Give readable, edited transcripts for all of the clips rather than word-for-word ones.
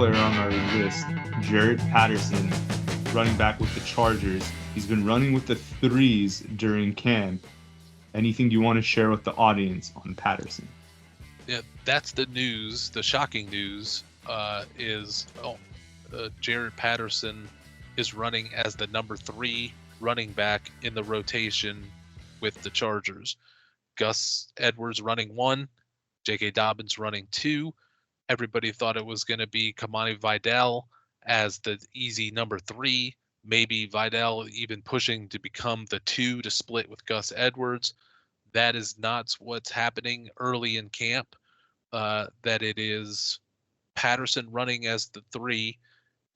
player on our list, Jaret Patterson, running back with the Chargers. He's been running with the threes during camp. Anything you want to share with the audience on Patterson? Yeah, that's the news. The shocking news is Jaret Patterson is running as the number 3 running back in the rotation with the Chargers. Gus Edwards running 1, J.K. Dobbins running 2. Everybody thought it was going to be Kamani Vidal as the easy number 3. Maybe Vidal even pushing to become the 2 to split with Gus Edwards. That is not what's happening early in camp. That it is Patterson running as the 3,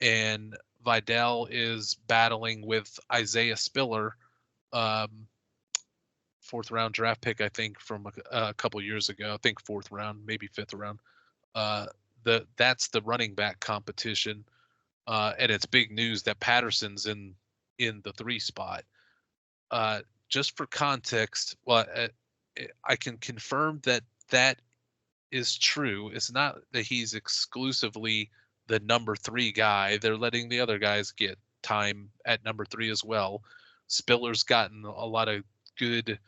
and Vidal is battling with Isaiah Spiller, 4th round draft pick, I think, from a couple years ago. I think 4th round, maybe 5th round. That's the running back competition, and it's big news that Patterson's in the 3 spot. Just for context, I can confirm that is true. It's not that he's exclusively the number 3 guy. They're letting the other guys get time at number 3 as well. Spiller's gotten a lot of good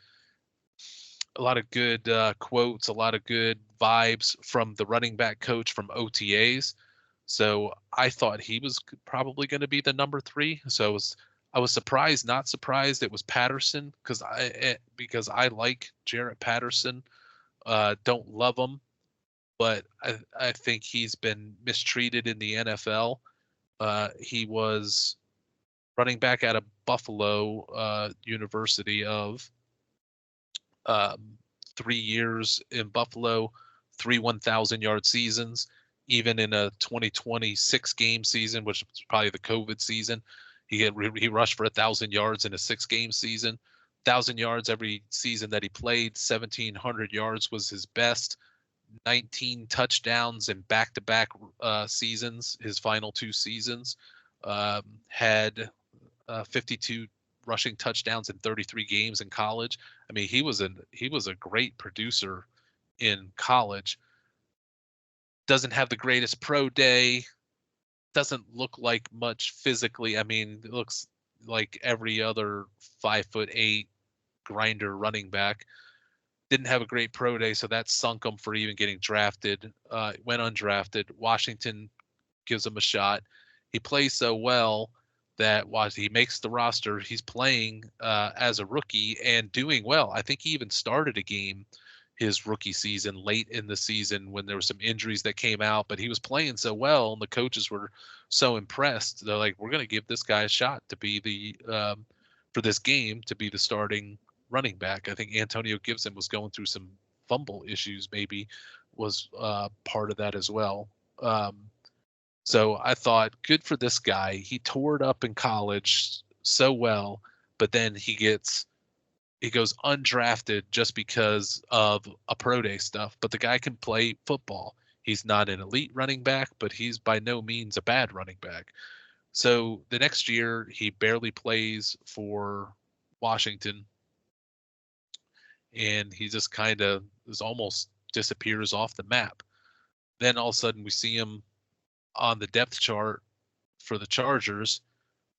quotes, a lot of good vibes from the running back coach from OTAs. So I thought he was probably going to be the number 3. So I was surprised, not surprised it was Patterson, because I like Jaret Patterson. Don't love him, but I think he's been mistreated in the NFL. He was running back out of Buffalo University of 3 years in Buffalo, 3 1,000-yard seasons. Even in a 2020 6-game season, which was probably the COVID season, he rushed for 1,000 yards in a 6-game season. 1,000 yards every season that he played. 1,700 yards was his best. 19 touchdowns in back-to-back seasons. His final 2 seasons had 52 rushing touchdowns in 33 games in college. I mean, he was a great producer in college. Doesn't have the greatest pro day. Doesn't look like much physically. I mean, it looks like every other 5'8" grinder running back. Didn't have a great pro day, so that sunk him for even getting drafted. Went undrafted. Washington gives him a shot. He plays so well that while he makes the roster, he's playing as a rookie and doing well. I think he even started a game his rookie season late in the season when there were some injuries that came out, but he was playing so well and the coaches were so impressed. They're like, we're going to give this guy a shot to be for this game, to be the starting running back. I think Antonio Gibson was going through some fumble issues, maybe was part of that as well. So I thought, good for this guy. He tore it up in college so well, but then he goes undrafted just because of a pro day stuff. But the guy can play football. He's not an elite running back, but he's by no means a bad running back. So the next year, he barely plays for Washington. And he just kind of almost disappears off the map. Then all of a sudden we see him on the depth chart for the Chargers.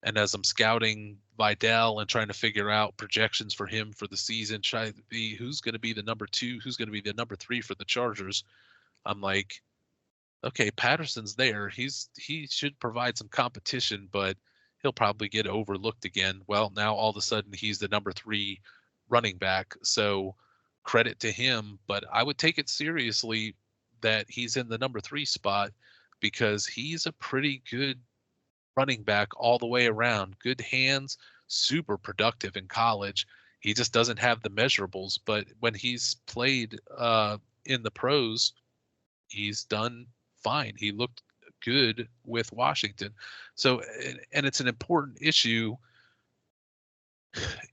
And as I'm scouting Vidal and trying to figure out projections for him for the season, try to be who's going to be the number 2, who's going to be the number 3 for the Chargers, I'm like, okay, Patterson's there. He should provide some competition, but he'll probably get overlooked again. Well, now all of a sudden he's the number 3 running back. So credit to him, but I would take it seriously that he's in the number 3 spot because he's a pretty good running back all the way around. Good hands, super productive in college. He just doesn't have the measurables, but when he's played in the pros, he's done fine. He looked good with Washington. So, and it's an important issue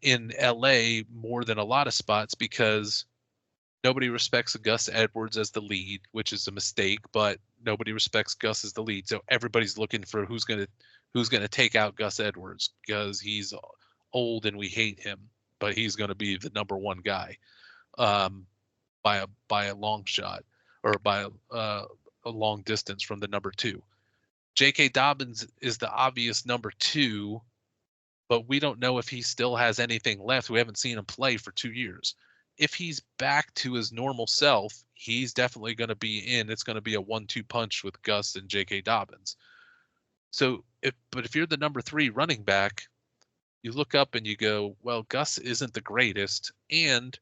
in LA more than a lot of spots because nobody respects Gus Edwards as the lead, which is a mistake, but nobody respects Gus as the lead. So everybody's looking for who's going to take out Gus Edwards because he's old and we hate him, but he's going to be the number 1 guy by a long shot or by a long distance from the number 2. J.K. Dobbins is the obvious number 2, but we don't know if he still has anything left. We haven't seen him play for 2 years. If he's back to his normal self, he's definitely going to be in. It's going to be a 1-2 punch with Gus and J.K. Dobbins. So, if you're the number 3 running back, you look up and you go, well, Gus isn't the greatest, and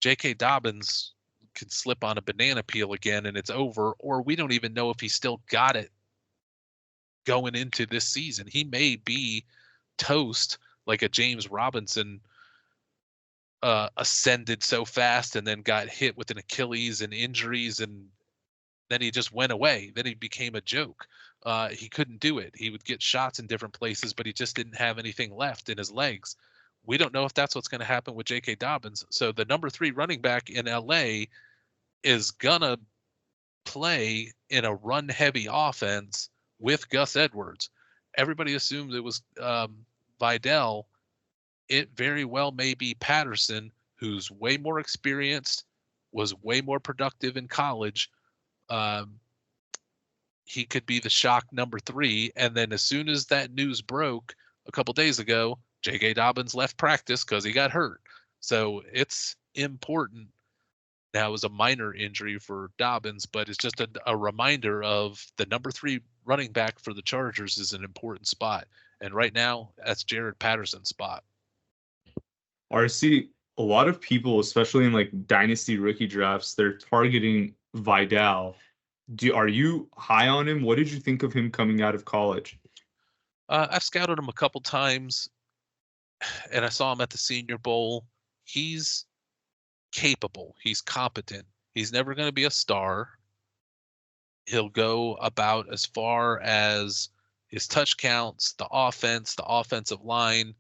J.K. Dobbins could slip on a banana peel again and it's over, or we don't even know if he still got it going into this season. He may be toast like a James Robinson ascended so fast and then got hit with an Achilles and injuries, and then he just went away. Then he became a joke. He couldn't do it. He would get shots in different places, but he just didn't have anything left in his legs. We don't know if that's what's going to happen with J.K. Dobbins. So the number 3 running back in L.A. is going to play in a run-heavy offense with Gus Edwards. Everybody assumed it was Vidal. It very well may be Patterson, who's way more experienced, was way more productive in college. He could be the shock number 3. And then as soon as that news broke a couple days ago, J.K. Dobbins left practice because he got hurt. So it's important. Now, it was a minor injury for Dobbins, but it's just a reminder of the number 3 running back for the Chargers is an important spot. And right now, that's Jaret Patterson's spot. RC, a lot of people, especially in like Dynasty rookie drafts, they're targeting Vidal. Are you high on him? What did you think of him coming out of college? I've scouted him a couple times, and I saw him at the Senior Bowl. He's capable. He's competent. He's never going to be a star. He'll go about as far as his touch counts, the offensive line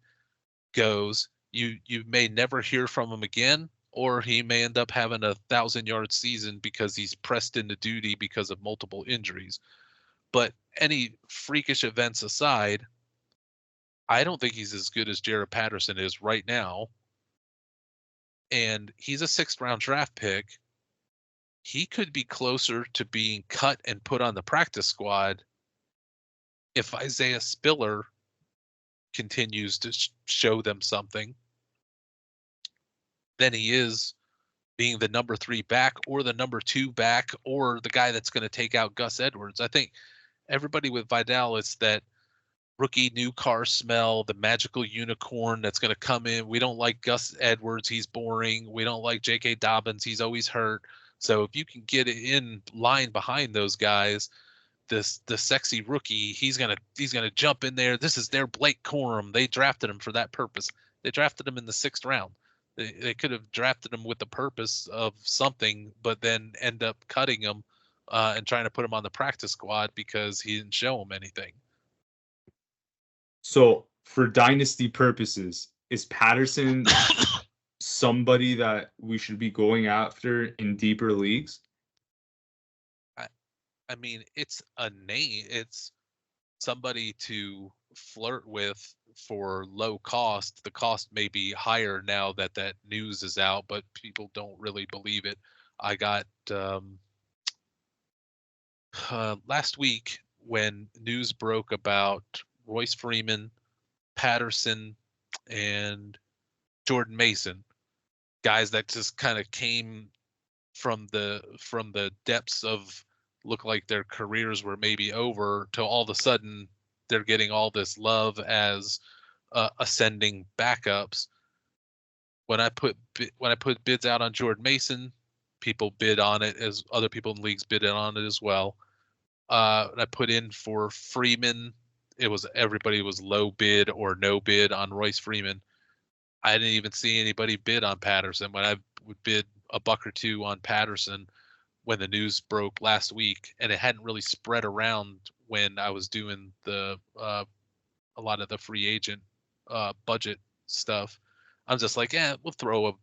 goes. You may never hear from him again, or he may end up having a 1,000-yard season because he's pressed into duty because of multiple injuries. But any freakish events aside, I don't think he's as good as Jaret Patterson is right now. And he's a 6th-round draft pick. He could be closer to being cut and put on the practice squad if Isaiah Spiller continues to show them something than he is being the number 3 back or the number 2 back or the guy that's going to take out Gus Edwards. I think everybody with Vidal is that rookie new car smell, the magical unicorn that's going to come in. We don't like Gus Edwards. He's boring. We don't like J.K. Dobbins. He's always hurt. So if you can get in line behind those guys, the sexy rookie, he's gonna jump in there. This is their Blake Corum. They drafted him for that purpose. They drafted him in the 6th round. They could have drafted him with the purpose of something, but then end up cutting him and trying to put him on the practice squad because he didn't show him anything. So for Dynasty purposes, is Patterson somebody that we should be going after in deeper leagues? I mean, it's a name. It's somebody to flirt with for low cost. The cost may be higher now that news is out, but people don't really believe it. I got last week when news broke about Royce Freeman, Patterson, and Jordan Mason, guys that just kind of came from the depths of look like their careers were maybe over to all of a sudden they're getting all this love as ascending backups. When I put bids out on Jordan Mason, people bid on it as other people in leagues bid on it as well. I put in for Freeman. Everybody was low bid or no bid on Royce Freeman. I didn't even see anybody bid on Patterson. When I would bid $1 or $2 on Patterson when the news broke last week, and it hadn't really spread around when I was doing a lot of the free agent budget stuff. I'm just like, we'll throw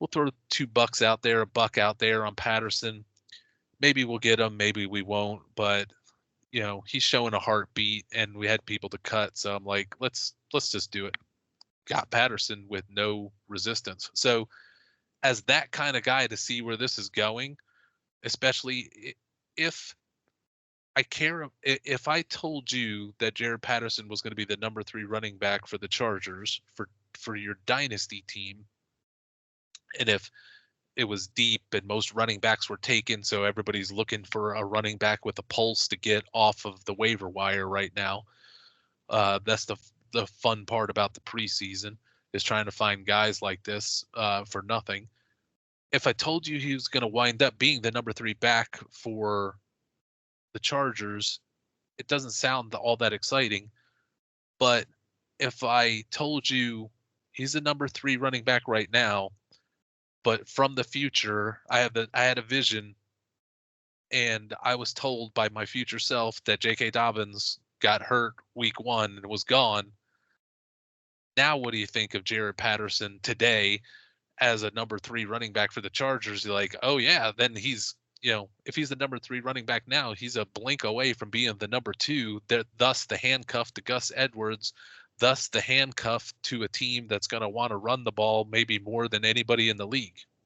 $2 out there, $1 out there on Patterson. Maybe we'll get him, maybe we won't, but he's showing a heartbeat, and we had people to cut, so I'm like, let's just do it. Got Patterson with no resistance. So as that kind of guy to see where this is going, especially if I care if I told you that Jaret Patterson was going to be the number 3 running back for the Chargers for your dynasty team, and if it was deep and most running backs were taken, so everybody's looking for a running back with a pulse to get off of the waiver wire right now. That's the fun part about the preseason, is trying to find guys like this for nothing. If I told you he was going to wind up being the number 3 back for the Chargers, it doesn't sound all that exciting. But if I told you he's the number 3 running back right now, but from the future, I had a vision, and I was told by my future self that J.K. Dobbins got hurt week 1 and was gone. Now, what do you think of Jaret Patterson today as a number 3 running back for the Chargers? You're like, oh yeah, then he's, if he's the number 3 running back now, he's a blink away from being the number 2. Thus the handcuff to Gus Edwards, thus the handcuff to a team that's going to want to run the ball maybe more than anybody in the league.